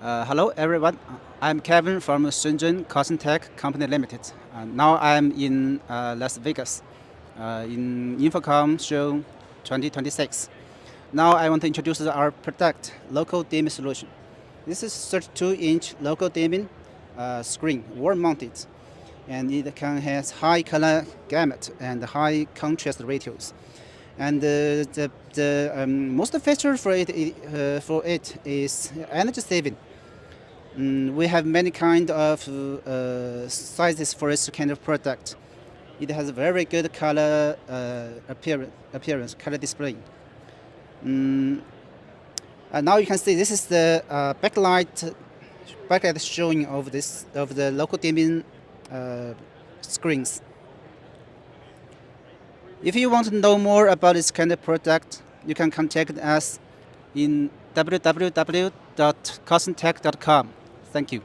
Hello everyone, I'm Kevin from Shenzhen KosinTec Company Limited. Now I'm in Las Vegas in InfoComm show 2026. Now I want to introduce our product, local dimming solution. This is 32-inch local dimming screen, wall-mounted, and it can has high color gamut and high contrast ratios. And the most feature for it is energy saving. We have many kind of sizes for this kind of product. It has very good color appearance, color display. And now you can see this is the backlight showing of the local dimming screens. If you want to know more about this kind of product, you can contact us in www.kosintec.com. Thank you.